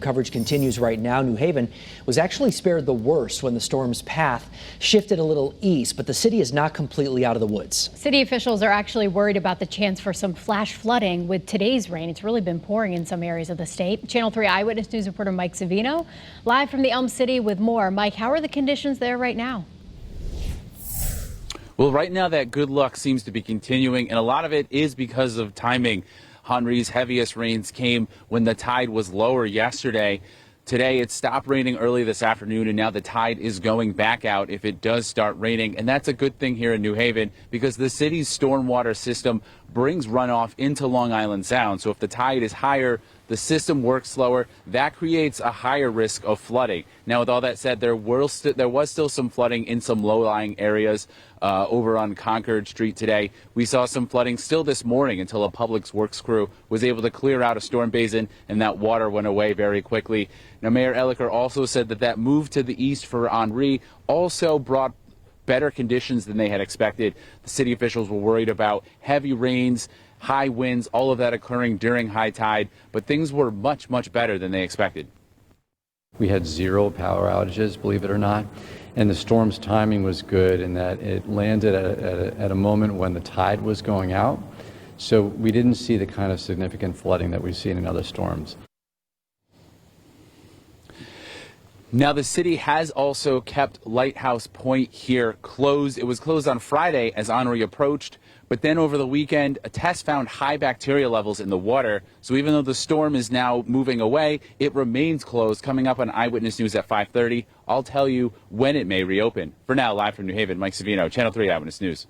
Coverage continues right now. New Haven was actually spared the worst when the storm's path shifted a little east, but the city is not completely out of the woods. City officials are actually worried about the chance for some flash flooding with today's rain. It's really been pouring in some areas of the state. Channel 3 Eyewitness News reporter Mike Savino live from the Elm City with more. Mike, how are the conditions there right now? Well, right now that good luck seems to be continuing, and a lot of it is because of timing. Henri's heaviest rains came when the tide was lower yesterday. Today it stopped raining early this afternoon, and now the tide is going back out if it does start raining. And that's a good thing here in New Haven because the city's stormwater system brings runoff into Long Island Sound. So if the tide is higher, the system works slower. That creates a higher risk of flooding. Now, with all that said, there was still some flooding in some low-lying areas over on Concord Street today. We saw some flooding still this morning until a public works crew was able to clear out a storm basin, and that water went away very quickly. Now, Mayor Elicker also said that move to the east for Henri also brought better conditions than they had expected. The city officials were worried about heavy rains, high winds, all of that occurring during high tide, but things were much, much better than they expected. We had 0 power outages, believe it or not, and the storm's timing was good in that it landed at a moment when the tide was going out, so we didn't see the kind of significant flooding that we've seen in other storms. Now, the city has also kept Lighthouse Point here closed. It was closed on Friday as Henri approached, but then over the weekend, a test found high bacteria levels in the water. So even though the storm is now moving away, it remains closed. Coming up on Eyewitness News at 5:30, I'll tell you when it may reopen. For now, live from New Haven, Mike Savino, Channel 3 Eyewitness News.